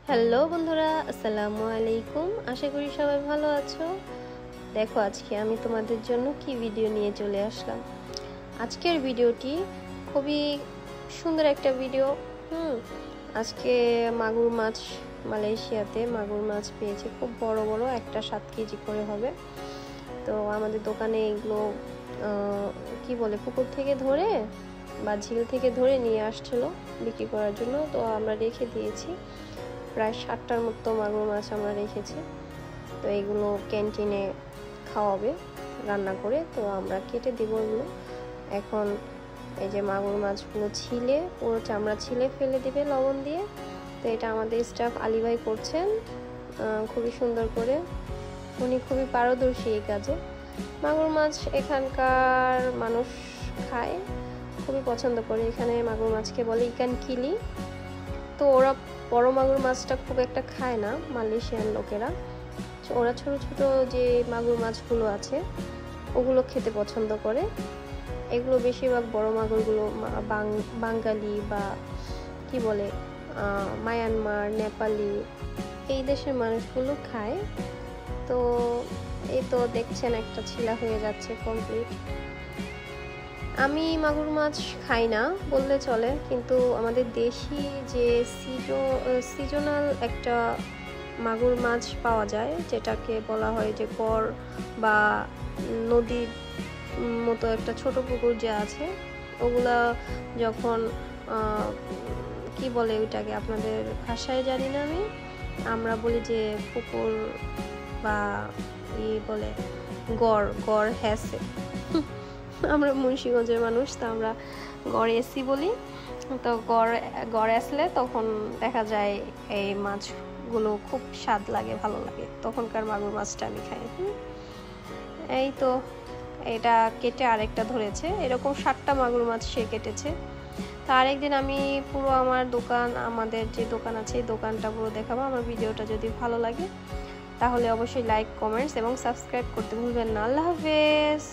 Hello বন্ধুরা, আসসালামু আলাইকুম। আশা করি সবাই ভালো আছো। দেখো আজকে আমি তোমাদের জন্য কি ভিডিও নিয়ে চলে আসলাম। আজকের ভিডিওটি খুবই সুন্দর একটা ভিডিও। আজকে মাগুর মাছ, মালয়েশিয়াতে মাগুর মাছ পেয়েছি, খুব বড় বড়, একটা 7 কেজি করে হবে। তো আমাদের দোকানে এগুলো কি বলে, পুকুর থেকে ধরে বা ঝিল থেকে ধরে নিয়ে আসছিল বিক্রি করার জন্য। তো আমরা রেখে দিয়েছি, প্রায় 60টার মতো মাগুর মাছ আমরা রেখেছি। তো এগুলো ক্যান্টিনে খাওয়াবে রান্না করে, তো আমরা কেটে দেবো এগুলো। এখন এই যে মাগুর মাছগুলো ছিলে, পুরো চামড়া ছিলে ফেলে দিবে লবণ দিয়ে। তো এটা আমাদের স্টাফ আলী ভাই করছেন খুবই সুন্দর করে। উনি খুবই পারদর্শী এই কাজে। মাগুর মাছ এখানকার মানুষ খায়, খুবই পছন্দ করে। এখানে মাগুর মাছকে বলে ইকান কিলি। তো ওরা বড় মাগুর মাছটা খুব একটা খায় না মালয়েশিয়ান লোকেরা। ওরা ছোট ছোট যে মাগুর মাছগুলো আছে ওগুলো খেতে পছন্দ করে। এগুলো বেশিরভাগ বড় মাগুরগুলো বাঙালি বা কি বলে মায়ানমার, নেপালি এই দেশের মানুষগুলো খায়। তো এই তো দেখছেন একটা ছিলা হয়ে যাচ্ছে কমপ্লিট। আমি মাগুর মাছ খাই না বললে চলে, কিন্তু আমাদের দেশি যে সিজনাল একটা মাগুর মাছ পাওয়া যায়, যেটাকে বলা হয় যে গড় বা নদীর মতো একটা ছোট পুকুর যে আছে, ওগুলা যখন কি বলে ওইটাকে, আপনাদের ভাষায় জানি না আমি, আমরা বলি যে পুকুর বা বলে গড় হ্যাসে। আমরা মুন্সিগঞ্জের মানুষ, তো আমরা গড় এসি বলি। তো গড় আসলে তখন দেখা যায় এই মাছগুলো খুব স্বাদ লাগে, ভালো লাগে। তখনকার মাগুর মাছটা আমি খাই। এই তো এটা কেটে আরেকটা ধরেছে, এরকম 7টা মাগুর মাছ সে কেটেছে। তো আরেকদিন আমি পুরো আমাদের যে দোকান আছে এই দোকানটা পুরো দেখাবো। আমার ভিডিওটা যদি ভালো লাগে তাহলে অবশ্যই লাইক, কমেন্টস এবং সাবস্ক্রাইব করতে ভুলবেন না। আল্লাহ হাফেজ।